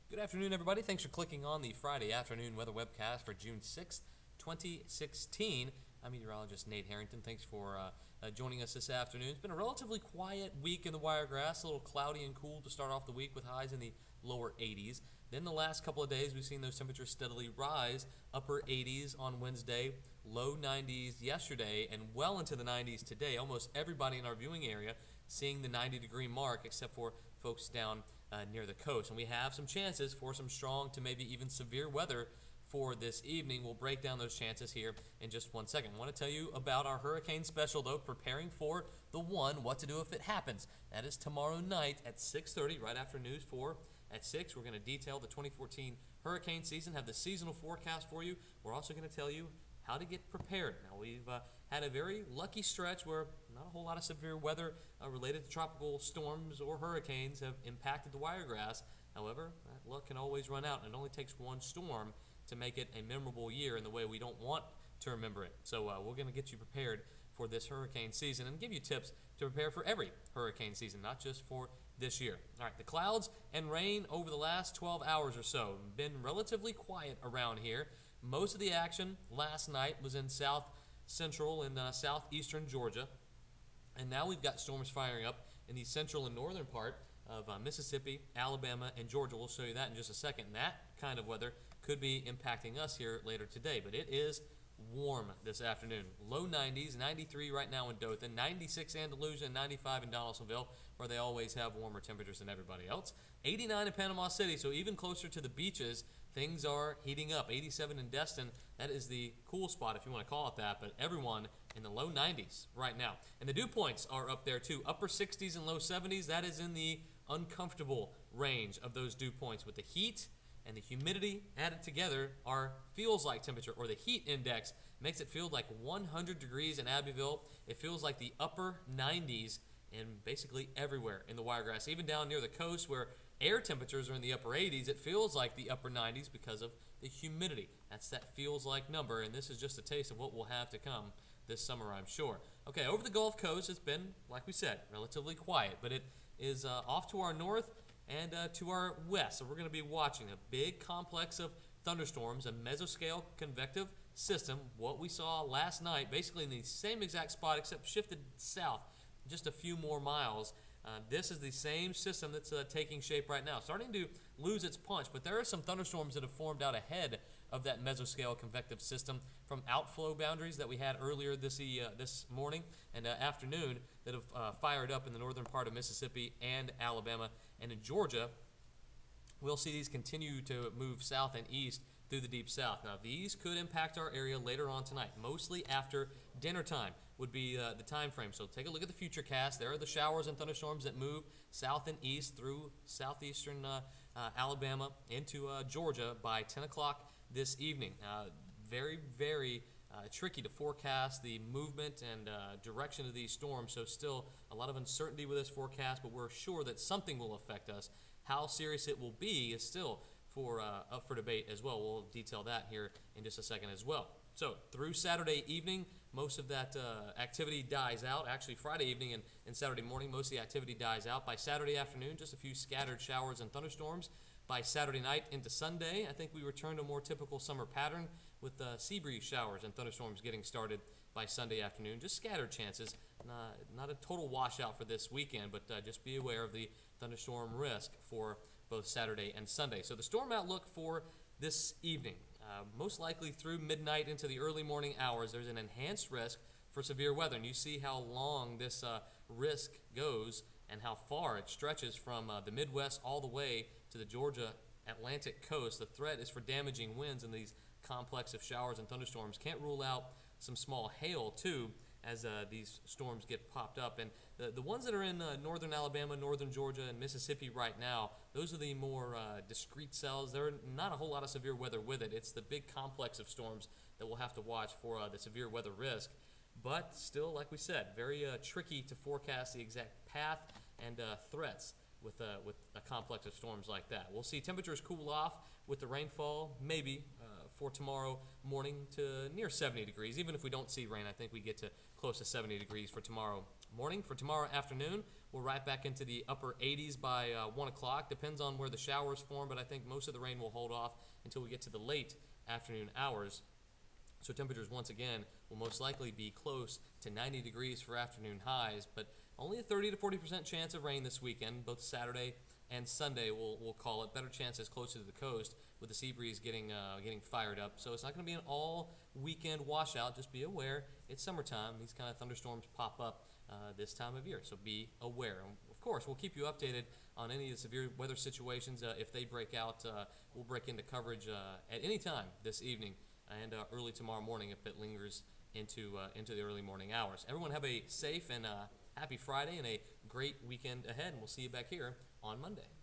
Good afternoon, everybody. Thanks for clicking on the Friday Afternoon Weather Webcast for June 6th, 2016. I'm meteorologist Nate Harrington. Thanks for joining us this afternoon. It's been a relatively quiet week in the Wiregrass, a little cloudy and cool to start off the week with highs in the lower 80s. Then the last couple of days, we've seen those temperatures steadily rise, upper 80s on Wednesday, low 90s yesterday, and well into the 90s today. Almost everybody in our viewing area seeing the 90-degree mark, except for folks down near the coast. And we have some chances for some strong to maybe even severe weather for this evening. We'll break down those chances here in just 1 second. I want to tell you about our hurricane special, though, preparing for the one, what to do if it happens. That is tomorrow night at 6:30, right after News 4 at 6. We're going to detail the 2014 hurricane season, have the seasonal forecast for you. We're also going to tell you how to get prepared. Now, we've had a very lucky stretch where not a whole lot of severe weather related to tropical storms or hurricanes have impacted the Wiregrass. However, that luck can always run out, and it only takes one storm to make it a memorable year in the way we don't want to remember it. So we're going to get you prepared for this hurricane season and give you tips to prepare for every hurricane season, not just for this year. All right, the clouds and rain over the last 12 hours or so have been relatively quiet around here. Most of the action last night was in south central and southeastern Georgia. And now we've got storms firing up in the central and northern part of Mississippi, Alabama, and Georgia. We'll show you that in just a second. And that kind of weather could be impacting us here later today. But it is warm this afternoon. Low 90s, 93 right now in Dothan, 96 in Andalusia, 95 in Donaldsonville, where they always have warmer temperatures than everybody else. 89 in Panama City, so even closer to the beaches, things are heating up. 87 in Destin, that is the cool spot if you want to call it that, but everyone in the low 90s right now. And the dew points are up there too. Upper 60s and low 70s, that is in the uncomfortable range of those dew points with the heat and the humidity added together. Our feels like temperature, or the heat index, makes it feel like 100 degrees in Abbeville. It feels like the upper 90s and basically everywhere in the Wiregrass, even down near the coast where air temperatures are in the upper 80s. It feels like the upper 90s because of the humidity. That's that feels like number, and this is just a taste of what we'll have to come this summer, I'm sure. Okay, over the Gulf Coast, it's been, like we said, relatively quiet, but it is off to our north and to our west. So we're going to be watching a big complex of thunderstorms, a mesoscale convective system, what we saw last night, basically in the same exact spot except shifted south just a few more miles. This is the same system that's taking shape right now, starting to lose its punch, but there are some thunderstorms that have formed out ahead of that mesoscale convective system from outflow boundaries that we had earlier this morning and afternoon that have fired up in the northern part of Mississippi and Alabama. And in Georgia, we'll see these continue to move south and east through the deep south. Now, these could impact our area later on tonight, mostly after dinner time would be the time frame. So take a look at the future cast. There are the showers and thunderstorms that move south and east through southeastern Alabama into Georgia by 10 o'clock this evening. Very, very tricky to forecast the movement and direction of these storms, so still a lot of uncertainty with this forecast, but we're sure that something will affect us. How serious it will be is still up for debate as well. We'll detail that here in just a second as well. So through Saturday evening, most of that activity dies out. Actually, Friday evening and Saturday morning, most of the activity dies out. By Saturday afternoon, just a few scattered showers and thunderstorms. By Saturday night into Sunday, I think we return to a more typical summer pattern with sea breeze showers and thunderstorms getting started by Sunday afternoon. Just scattered chances, not a total washout for this weekend, but just be aware of the thunderstorm risk for both Saturday and Sunday. So the storm outlook for this evening, most likely through midnight into the early morning hours, there's an enhanced risk for severe weather. And you see how long this risk goes and how far it stretches from the Midwest all the way to the Georgia Atlantic coast. The threat is for damaging winds in these complex of showers and thunderstorms. Can't rule out some small hail, too, as these storms get popped up. And the ones that are in northern Alabama, northern Georgia, and Mississippi right now, those are the more discrete cells. There are not a whole lot of severe weather with it. It's the big complex of storms that we'll have to watch for the severe weather risk. But still, like we said, very tricky to forecast the exact path and threats with a complex of storms like that. We'll see temperatures cool off with the rainfall, maybe for tomorrow morning to near 70 degrees. Even if we don't see rain, I think we get to close to 70 degrees for tomorrow morning. For tomorrow afternoon, we're right back into the upper 80s by 1 o'clock. Depends on where the showers form, but I think most of the rain will hold off until we get to the late afternoon hours. So temperatures, once again, will most likely be close to 90 degrees for afternoon highs, but only a 30 to 40% chance of rain this weekend. Both Saturday and Sunday, we'll call it. Better chances closer to the coast with the sea breeze getting fired up. So it's not going to be an all-weekend washout. Just be aware. It's summertime. These kind of thunderstorms pop up this time of year, so be aware. Of course, we'll keep you updated on any of the severe weather situations. If they break out, we'll break into coverage at any time this evening and early tomorrow morning if it lingers into the early morning hours. Everyone have a safe and happy Friday and a great weekend ahead, and we'll see you back here on Monday.